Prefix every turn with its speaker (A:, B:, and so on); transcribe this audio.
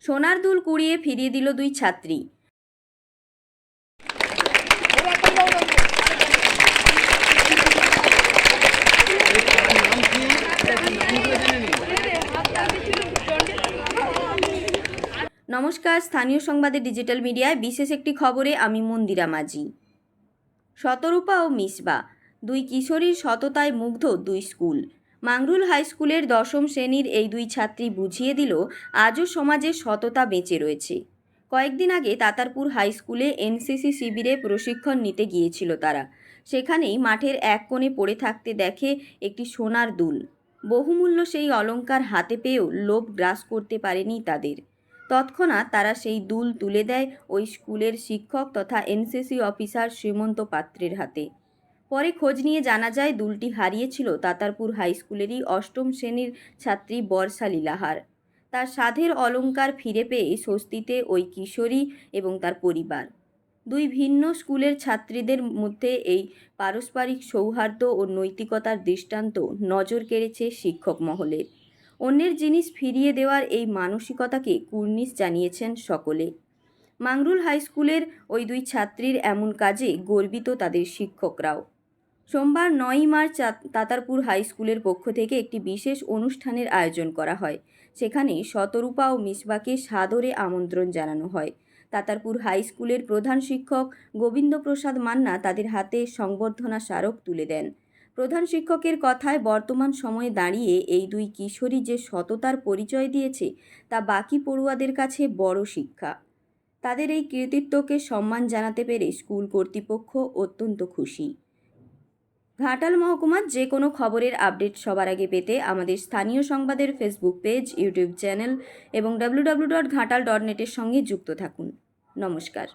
A: সোনার দুল কুড়িয়ে ফিরিয়ে দিল দুই ছাত্রী। নমস্কার, স্থানীয় সংবাদের ডিজিটাল মিডিয়ায় বিশেষ একটি খবরে আমি মন্দিরা মাঝি। শতরূপা ও মিসবা, দুই কিশোরীর সততায় মুগ্ধ দুই স্কুল। মাংরুল হাই স্কুলের 10ম শ্রেণীর এই দুই ছাত্রী বুঝিয়ে দিল আজও সমাজে সততা বেঁচে রয়েছে। কয়েকদিন আগে তাতারপুর হাই স্কুলে এনসিসি শিবিরে প্রশিক্ষণ নিতে গিয়েছিল তারা। সেখানেই মাঠের এক কোণে পড়ে থাকতে দেখে একটি সোনার দুল। বহুমূল্য সেই অলংকার হাতে পেয়েও লোভ গ্রাস করতে পারেনি তাদের। তৎক্ষণাৎ তারা সেই দুল তুলে দেয় ওই স্কুলের শিক্ষক তথা এনসিসি অফিসার শ্রীমন্ত পাত্রের হাতে। পরে খোঁজ নিয়ে জানা যায় দুলটি হারিয়েছিল তাতারপুর হাই স্কুলেরই 8ম শ্রেণীর ছাত্রী বর্ষালী লাহার। তার সাধের অলংকার ফিরে পেয়ে স্বস্তিতে ওই কিশোরী এবং তার পরিবার। দুই ভিন্ন স্কুলের ছাত্রীদের মধ্যে এই পারস্পরিক সৌহার্দ্য ও নৈতিকতার দৃষ্টান্ত নজর কেড়েছে শিক্ষক মহলের। অন্যের জিনিস ফিরিয়ে দেওয়ার এই মানসিকতাকে কুর্নিশ জানিয়েছেন সকলে। মাংরুল হাই স্কুলের ওই দুই ছাত্রীর এমন কাজে গর্বিত তাদের শিক্ষকরাও। সোমবার 9ই মার্চ তাতারপুর হাই স্কুলের পক্ষ থেকে একটি বিশেষ অনুষ্ঠানের আয়োজন করা হয়। সেখানে শতরূপা ও মিসবাকে সাদরে আমন্ত্রণ জানানো হয়। তাতারপুর হাই স্কুলের প্রধান শিক্ষক গোবিন্দপ্রসাদ মান্না তাদের হাতে সংবর্ধনা স্মারক তুলে দেন। প্রধান শিক্ষকের কথায় বর্তমান সময়ে দাঁড়িয়ে এই দুই কিশোরী যে সততার পরিচয় দিয়েছে তা বাকি পড়ুয়াদের কাছে বড় শিক্ষা। তাদের এই কৃতিত্বকে সম্মান জানাতে পেরে স্কুল কর্তৃপক্ষ অত্যন্ত খুশি। ঘাটাল মহকুমার যে কোনো খবরের আপডেট সবার আগে পেতে আমাদের স্থানীয় সংবাদের ফেসবুক পেজ, ইউটিউব চ্যানেল এবং www.ghatal.net এর সঙ্গে যুক্ত থাকুন। নমস্কার।